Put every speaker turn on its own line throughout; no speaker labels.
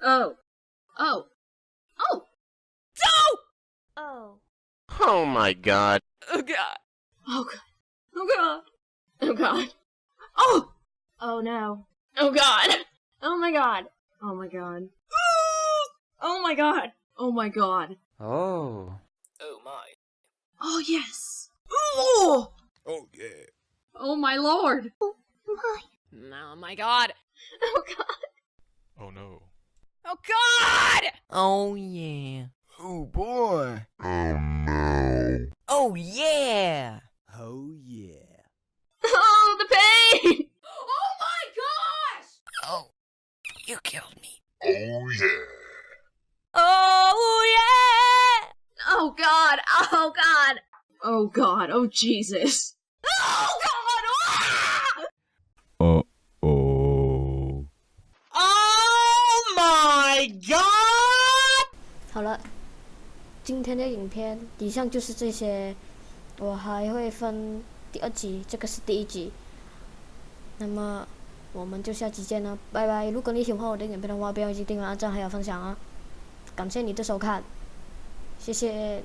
Oh. Oh. Oh.
Oh.
Oh my god.
Oh god.
Oh god. Oh god. Oh god. Oh! Oh no. Oh god. Oh my god. Oh my god. Oh my god. Oh my god.
Oh.
Oh my.
Oh yes. Oh!
Oh yeah.
Oh my lord.
Oh my god.
Oh god.
Oh no.
Oh god!
Oh yeah.
Oh boy.
Oh no. Oh yeah.
Oh yeah.
Oh, the pain!
Oh my gosh!
Oh, you killed me.
Oh yeah.
Oh yeah!
Oh god. Oh god. Oh god. Oh Jesus.
Oh god! Ah!
Oh.
Oh my god！
好了，今天的影片以上就是这些，我还会分第二集，这个是第一集。那么我们就下期见了，拜拜！如果你喜欢我的影片的话，不要忘记订阅、按赞还有分享啊！感谢你的收看，谢谢，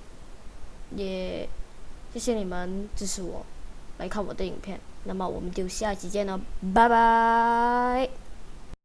也谢谢你们支持我来看我的影片。那么我们就下期见了，拜拜！